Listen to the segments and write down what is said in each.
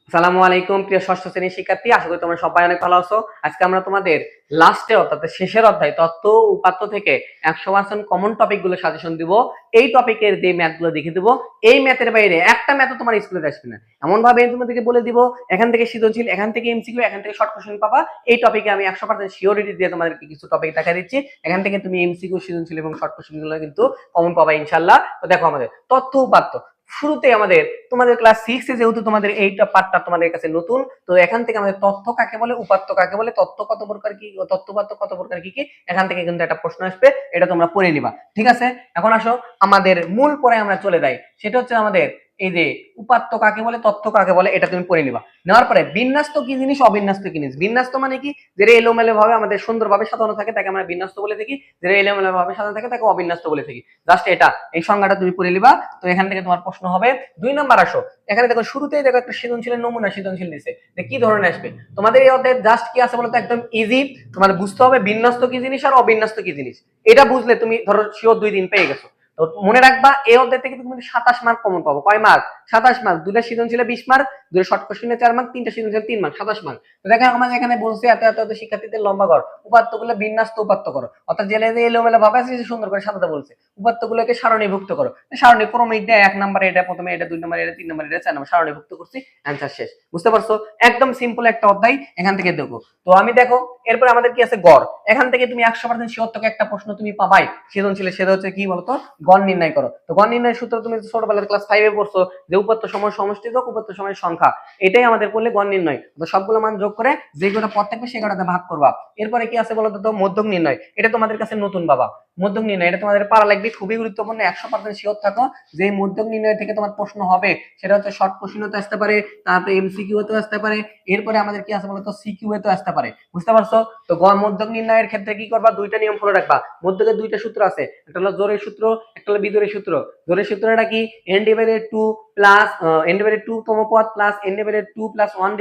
আসসালামু আলাইকুম প্রিয় ষষ্ঠ শ্রেণীর শিক্ষার্থী, আশা করি তোমরা সবাই অনেক ভালো আছো। আজকে আমরা তোমাদের লাস্টে অর্থাৎ শেষের অধ্যায় তত্ত্ব উপাত্ত থেকে 100% কমন টপিক গুলো সাজেশন দিব। এই টপিকের যে ম্যাথ গুলো দেখে দিব, এই ম্যাথের বাইরে একটা ম্যাথও তোমার স্কুলে আসবে না। এমন ভাবে তোমাদেরকে বলে দিব, এখান থেকে সৃজনশীল, এখান থেকে এমসিকিউ, এখান থেকে শর্ট কোশ্চেন পাবা। এই টপিকে আমি 100% সিওরিটি দিয়ে তোমাদেরকে কিছু টপিক দেখা দিচ্ছি। এখান থেকে তুমি এমসিকিউ, সৃজনশীল এবং শর্ট কোশ্চেন গুলো কিন্তু কমন পাবা ইনশাআল্লাহ। তো দেখো আমাদের তথ্য উপাত্ত শুরুতে আমাদের তোমাদের ক্লাস 6 এ যেহেতু তোমাদের এইটা পার্টটা তোমাদের কাছে নতুন, তো এখান থেকে আমাদের তথ্য কাকে বলে, উপাত্ত কাকে বলে, তথ্য কত প্রকার কি, তথ্য উপাত্ত কত প্রকার কি কি, এখান থেকে কিন্তু একটা প্রশ্ন আসবে, এটা তোমরা পড়ে নিবা। ঠিক আছে, এখন আসো আমাদের মূল পড়ে আমরা চলে যাই। সেটা হচ্ছে আমাদের এই যে উপাত্ত কাকে বলে, তথ্য কাকে বলে, এটা তুমি পড়ে নিবা। নেওয়ার পরে বিন্যস্ত কি জিনিস, অবিন্যস্ত কি জিনিস। বিন্যস্ত মানে কি, যেটা এলোমেলো ভাবে আমাদের সুন্দরভাবে সাজানো থাকে তাকে আমরা বিন্যস্ত বলে থাকি, যেটা এলোমেলো ভাবে সাজানো থাকে তাকে অবিন্যস্ত বলে থাকি। জাস্ট এটা, এই সংজ্ঞাটা তুমি পড়ে নিবা। তো এখান থেকে তোমার প্রশ্ন হবে 2 নম্বর। আসো এখানে দেখো, শুরুতেই দেখো একটা সৃজনশীলের নমুনা সৃজনশীল দিছে, কি ধরনের আসবে তোমাদের এই অধ্যায়ে। জাস্ট কি আছে বলতো, একদম ইজি। তোমার বুঝতে হবে বিন্যস্ত কি জিনিস আর অবিন্যস্ত কি জিনিস। এটা বুঝলে তুমি ধরো শিওর 2 দিন পেয়ে গেছো। তো মনে রাখবা, এই অধ্যায় থেকে তুমি 27 মার্ক কমন পাবো। কয় মার্ক? 27 মার্ক। 2টা সৃজনশীলে 20 মার্ক, 2টা শর্ট কোশ্চেনে 4 মার্ক, 3টা সৃজনশীলে 3 মার্ক, 27 মার্ক। তো দেখো আমাদের এখানে বলছে এত এত এত শিক্ষার্থীদের লম্বা কর, উপাত্তগুলো বিন্যস্ত উপাত্ত করো, অর্থাৎ জেলে এলোমেলো ভাবে আছে সুন্দর করে সাজাতে বলছে। উপাত্তগুলোকে সারণীভুক্ত করো, সারণী ক্রমিক দেয়, 1 নম্বরে এটা, প্রথমে এটা, 2 নম্বরে এটা, 3 নম্বরে এটা, 4 নম্বরে সারণীভুক্ত করছি, অ্যান্সার শেষ। বুঝতে পারছো? একদম সিম্পল একটা অধ্যায়, এখান থেকে দেখো। তো আমি দেখো এরপর আমাদের কি আছে, গড়। এখান থেকে তুমি 100% শিওর থেকে একটা প্রশ্ন তুমি পাবাই সৃজনশীলে, সেটা হচ্ছে কি বলতো, গড় নির্ণয় করো। তো গড় নির্ণয়ের সূত্র তুমি ছোটবেলার ক্লাস 5 এ পড়ছো, যে উপাত্ত সময় সমষ্টি যোগ উপাত্ত সময় সংখ্যা, এটাই আমাদের করলে গড় নির্ণয়। তো সবগুলো মান যোগ করে যে কটা পদ থাকবে সেই কটাতে ভাগ করবা। এরপরে কি আছে বলতো, তো মধ্যক নির্ণয়। এটা তোমাদের কাছে নতুন বাবা, মধ্যক নির্ণয় এটা তোমাদের পারা লাগবে, খুবই গুরুত্বপূর্ণ। 100% শিওর থাকো যে মধ্যক নির্ণয় থেকে তোমার প্রশ্ন হবে, সেটা হচ্ছে শর্ট কোশ্চেনও আসতে পারে, তারপরে এমসিকিউ তে আসতে পারে, এরপরে আমাদের কি আছে বলতো, সিকিউ এ তো আসতে পারে। বুঝতে পারছো? তো মধ্যক নির্ণয়ের ক্ষেত্রে কি করবা, 2টা নিয়ম ফলো রাখবা। মধ্যকের 2টা সূত্র আছে, একটা হলো জোড়ের সূত্র, একটা হলো বিজোড়ের সূত্র। জোড়ের সূত্রটা কি, n divided 2 plus n divided 2 তম পদ প্লাস n ডিভাইডেড 2 প্লাস 1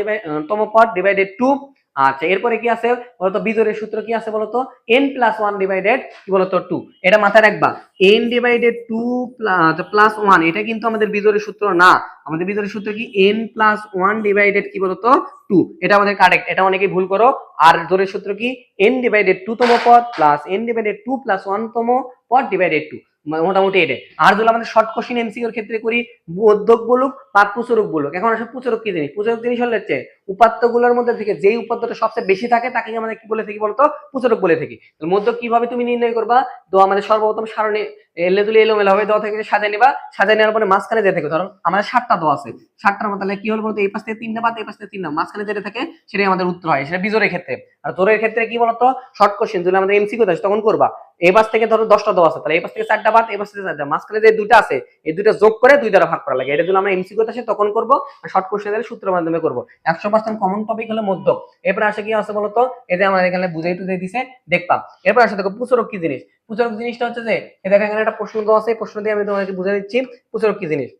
তম পদ ডিভাইডেড 2। আচ্ছা, এরপরে কি আছে বলতো, বিজোড়ের সূত্র কি আছে বলতো, n প্লাস 1 ডিভাইডেড কি বলতো 2। এটা মাথায় রাখবা, n ডিভাইডেড 2 প্লাস 1, এটা কিন্তু আমাদের বিজোড়ের সূত্র না। আমাদের বিজোড়ের সূত্র কি, n প্লাস 1 ডিভাইডেড কি বলতো 2। এটা আমাদের কারেক্ট, এটা অনেকেই ভুল করো। আর জোড়ের সূত্র কি, n ডিভাইডেড 2 তম পদ প্লাস n ডিভাইডেড 2 প্লাস 1 তম পদ ডিভাইডেড 2। মোটামুটি এটা। আর যদি আমাদের শর্ট কোশ্চেন এমসিকিউর ক্ষেত্রে করি, বোধক বলুক বা প্রচুরক বলুক। এখন আসলে প্রচুরক কি জিনিস, প্রচুরক জিনিস হলে হচ্ছে উপাত্তগুলোর মধ্যে থেকে যেই উপাত্তটা সবচেয়ে বেশি থাকে তাকে আমাদের কি বলে থাকি বলতো, প্রচুরক বলে থাকি। মধ্যক কিভাবে তুমি নির্ণয় করবা, তো আমাদের সর্বপ্রথম সারণী এলেদুলি এলোমেলো ভাবে দেওয়া থাকে, সাজায় নিবা। সাজায় নেওয়ার পরে মাঝখানে যে থাকে, ধরো আমাদের 7টা দেওয়া আছে, 7টার মধ্যে কি হলো বলতো, এই পাশ থেকে 3টা বাদ, এই পাশ থেকে 3টা, মাঝখানে যেটা থাকে সেটাই আমাদের উত্তর হয়। সেটা বিজোড়ের ক্ষেত্রে। আর জোড়ের ক্ষেত্রে কি বলতো, শর্ট কোশ্চেন যদি আমাদের এমসিকিউ থাকে তখন করবা, এই পাশ থেকে ধরো 10টা দেওয়া আছে, তাহলে এই পাশ থেকে 4টা বাদ, এই পাশ থেকে 4টা, মাঝখানে যে 2টা আছে এই 2টা যোগ করে 2 দ্বারা ভাগ করা লাগে। এটা যদি আমরা এমসিকিউ আসে তখন করব, আর শর্ট কোশ্চেনের সূত্রের মাধ্যমে করব। 100% কমন টপিক হলো মধ্যক। এরপর আসে কি আছে বলতো, এই যে আমাদের এখানে বুঝাই টুজাই দিছে, দেখবা। এরপর আসে দেখো প্রচুরক কি জিনিস। প্রচুরক জিনিসটা হচ্ছে যে, এই দেখো এখানে একটা প্রশ্ন দেওয়া আছে, প্রশ্ন দিয়ে আমি তোমাদেরকে বুঝাই দিচ্ছি প্রচুরক কি জিনিস।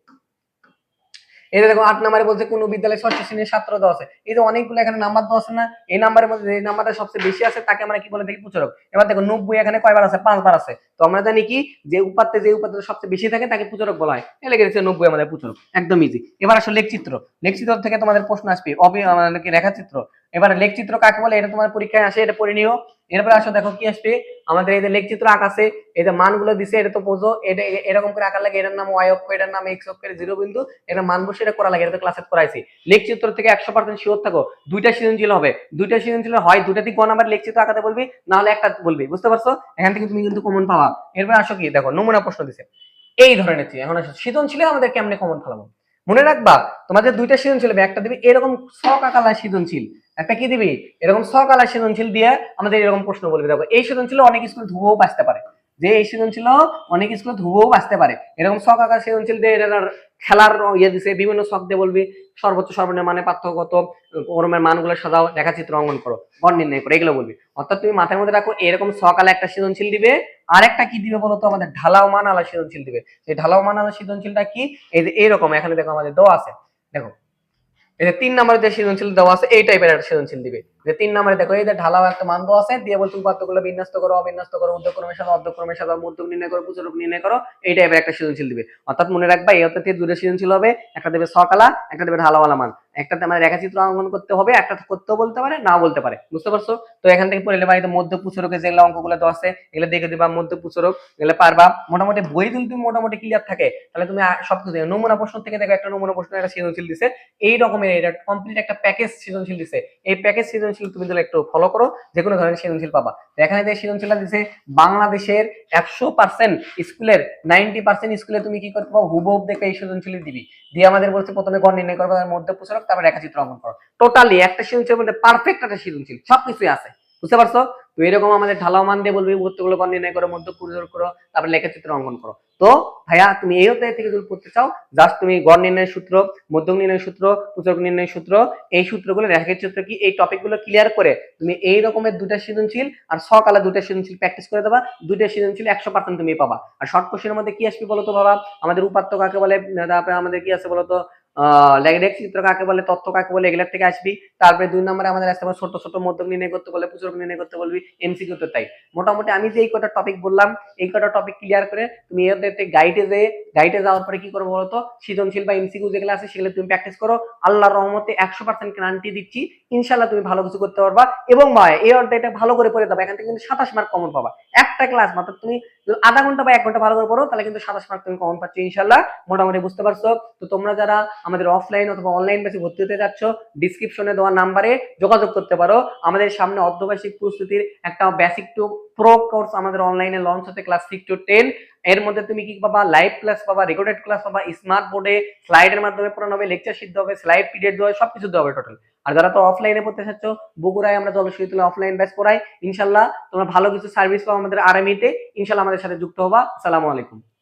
এই দেখো 8 নম্বরে বলছে কোন বিদ্যালয়ে ষষ্ঠ শ্রেণীর ছাত্র দেওয়া আছে। এই যে অনেকগুলো এখানে নাম্বার দেওয়া আছে না, এই নাম্বারের মধ্যে যে নাম্বারটা সবচেয়ে বেশি আছে তাকে আমরা কি বলে থাকি, প্রচুরক। এবার দেখো 90 এখানে কয়বার আছে, 5বার আছে। তো আমরা জানি কি, যে উপাত্তে যে উপাত্ত সবচেয়ে বেশি থাকে তাকে প্রচুরক বলা হয়। এই লেগে গেছে 90 আমাদের প্রচুরক, একদম ইজি। এবার আসলে লেখচিত্র। লেখচিত্র থেকে তোমাদের প্রশ্ন আসবে, মানে কি রেখাচিত্র। এবার লেখচিত্র কাকে বলে, এটা তোমার পরীক্ষায় আসে, এটা পড়ে নিও। এরপর আসো দেখো কি আসবে, আমাদের এই যে লেখচিত্র আঁকাছে, এই যে মানগুলো দিছে, এটা তো বোঝো, এটা এরকম করে আঁকা লাগে, এটার নাম y অক্ষ, এটার নাম x অক্ষ, এর 0 বিন্দু, এটা মান বসে এটা করা লাগে, এটা তো ক্লাসে করাইছি। লেখচিত্র থেকে 100% শিওর থাকো 2টা সৃজনশীল হবে। 2টা সৃজনশীল হয়, 2টাতে কোন নাম্বার লেখচিত্র আঁকাতে বলবি, না হলে একটা বলবি। বুঝতে পারছো? এখান থেকে তুমি কিন্তু কমন পাবা। এরপর আসো কি দেখো, নমুনা প্রশ্ন দিছে এই ধরনের। এখন আসো সৃজনশীলে আমাদের কেমনে কমন ফেলাবো। মনে রাখবা, তোমাদের 2টা সৃজনশীল হবে, একটা দিবি এরকম ছক আকালা সৃজনশীল, একটা কি দিবি এরকম ছক আকালা সৃজনশীল দিয়ে আমাদের এরকম প্রশ্ন বলবি। দেখো এই সৃজনশীল অনেক স্কুল ধুবও বাঁচতে পারে, যে এই সৃজনশীল অনেক স্কুল ধুবও বাঁচতে পারে। এরকম ছক আকার সৃজনশীল দিয়ে খেলার ইয়ে দিছে, বিভিন্ন ছক দিয়ে বলবি সর্বোচ্চ সর্বনিম্ন মানে পার্থক্য কত, ক্রমের মানগুলো সাজাও, রেখাচিত্র অঙ্কন করো, গড় নির্ণয় করো, এগুলো বলবি। অর্থাৎ তুমি মাথার মধ্যে রাখো, এরকম ছকালে একটা সৃজনশীল দিবে, আর একটা কি দিবে বলতো, আমাদের ঢালাও মান আলা সৃজনশীল দিবে। সেই ঢালাও মান আলা সৃজনশীলটা কি, এই যে এরকম এখানে দেখো আমাদের দেওয়া আছে, দেখো এই যে 3 নম্বরে যে সৃজনশীল দেওয়া আছে এই টাইপের একটা সৃজনশীল দিবে। যে 3 নম্বরে দেখো এই যে ঢালাও একটা মান দেওয়া আছে, দিয়ে বলছে উপাত্তগুলো বিন্যস্ত করো, অবিন্যস্ত করো, ঊর্ধ্বক্রমের সাথে অর্ধক্রমের সাথে মধ্যক নির্ণয় করো, প্রচুরক নির্ণয় করো, এই টাইপের একটা সৃজনশীল দিবে। অর্থাৎ মনে রাখবা, এই অর্থাৎ 2টা সৃজনশীল হবে, একটা দেবে ছকালা, একটা দেবে ঢালাওয়ালা মান। একটাতে আমাদের রেখাচিত্র অঙ্কন করতে হবে, একটা করতেও বলতে পারে, না বলতে পারে, বুঝতে পারছো? তো এখান থেকে পড়ে নেবা, এই মধ্য পুচরকে যেগুলো অঙ্কগুলো দেওয়া আছে এগুলো দেখে দিবা, মধ্য পুচরক এগুলো পারবা মোটামুটি। বই যদি তুমি মোটামুটি ক্লিয়ার থাকে তাহলে তুমি সবকিছু নমুনা প্রশ্ন থেকে দেখো, একটা নমুনা প্রশ্ন একটা সৃজনশীল দিছে এই রকমের, এটা কমপ্লিট একটা প্যাকেজ সৃজনশীল দিছে, এই প্যাকেজ সৃজনশীল তুমি যদি একটু ফলো করো যে কোনো ধরনের সৃজনশীল পাবা। এখানে যে সৃজনশীলটা দিছে বাংলাদেশের 100% স্কুলের 90% স্কুলে তুমি কি করতে পারো, হুবহু দেখে এই সৃজনশীল দিবি, দিয়ে আমাদের বলছে প্রথমে গড় নির্ণয় করবে, তার মধ্যে প্রচারক, তারপর রেখাচিত্র অঙ্কন করো। টোটালি একটা সৃজনশীল মধ্যে পারফেক্ট একটা সৃজনশীল সবকিছুই আছে, বুঝতে পারছো? তো এরকম আমাদের ঢালাও মান দিয়ে বলবি উত্তরগুলো গড় নির্ণয় করো, মধ্য প্রচারক করো, তারপর লেখাচিত্র অঙ্কন করো। তো ভাইয়া তুমি এই অধ্যায় থেকে যদি পড়তে চাও, জাস্ট তুমি গড় নির্ণয়ের সূত্র, মধ্যক নির্ণয়ের সূত্র, প্রচারক নির্ণয়ের সূত্র, এই সূত্রগুলো, রেখাচিত্র কি, এই টপিকগুলো ক্লিয়ার করে তুমি এই রকমের দুটা সৃজনশীল আর সকালে দুটা সৃজনশীল প্র্যাকটিস করে দেবা, দুটা সৃজনশীল 100% তুমি পাবা। আর শর্ট কোশ্চেনের মধ্যে কি আসবে বলতো বাবা, আমাদের উপাত্ত কাকে বলে, তারপরে আমাদের কি আছে বলতো, লেখচিত্র কাকে বলে, তথ্য কাকে বলে, এগুলোর থেকে আসবি। তারপরে 2 নম্বরে আমাদের আসতে পারে ছোট ছোট মধ্যক নির্ণয় করতে বলে, প্রচারক নির্ণয় করতে বলবি, এমসিকিউ তো তাই। মোটামুটি আমি যে এই কটা টপিক বললাম, এই কটা টপিক ক্লিয়ার করে তুমি এর গাইডে যাওয়ার পরে কি করবো বলতো, সৃজনশীল বা এমসিকিউ যেগুলো আছে সেগুলো তুমি প্র্যাকটিস করো। আল্লাহর রহমতে 100% গ্যারান্টি দিচ্ছি ইনশাআল্লাহ তুমি ভালো কিছু করতে পারবা। এবং ভাই এই অধ্যায়টা ভালো করে পড়ে দাও, এখান থেকে কিন্তু 27 মার্ক কমন পাবা। একটা ক্লাস মাত্র তুমি আধা ঘন্টা বা 1 ঘন্টা ভালো করে পড়ো, তাহলে কিন্তু 27 মার্ক তুমি কমন পাচ্ছ ইনশাআল্লাহ, মোটামুটি, বুঝতে পারছো? তো তোমরা যারা আমাদের অফলাইন অথবা অনলাইন বেসে ভর্তি হতে যাচ্ছ, ডিসক্রিপশনে দেওয়া নাম্বারে যোগাযোগ করতে পারো। আমাদের সামনে অর্ধবার্ষিক প্রস্তুতির একটা বেসিক টু প্রো কোর্স আমাদের অনলাইনে লঞ্চ হতে, ক্লাস 6 to 10। এর মধ্যে তুমি কি পাবা, লাইভ ক্লাস পাবা, রেকর্ডেড ক্লাস পাবা, স্মার্ট বোর্ডে স্লাইডের মাধ্যমে পড়ানো হবে, লেকচার শিট হবে, স্লাইড পিডিএফ দেওয়া হবে, সবকিছু দেওয়া হবে টোটাল। আর যারা তো অফলাইনে পড়তে চাচ্ছ, বগুড়ায় আমরা জলশহীদুলে অফলাইন ব্যাচ পড়াই, ইনশাআল্লাহ তোমরা ভালো কিছু সার্ভিস পাও আমাদের আরএমই তে, ইনশাআল্লাহ আমাদের সাথে যুক্ত হবা। আসসালামু আলাইকুম।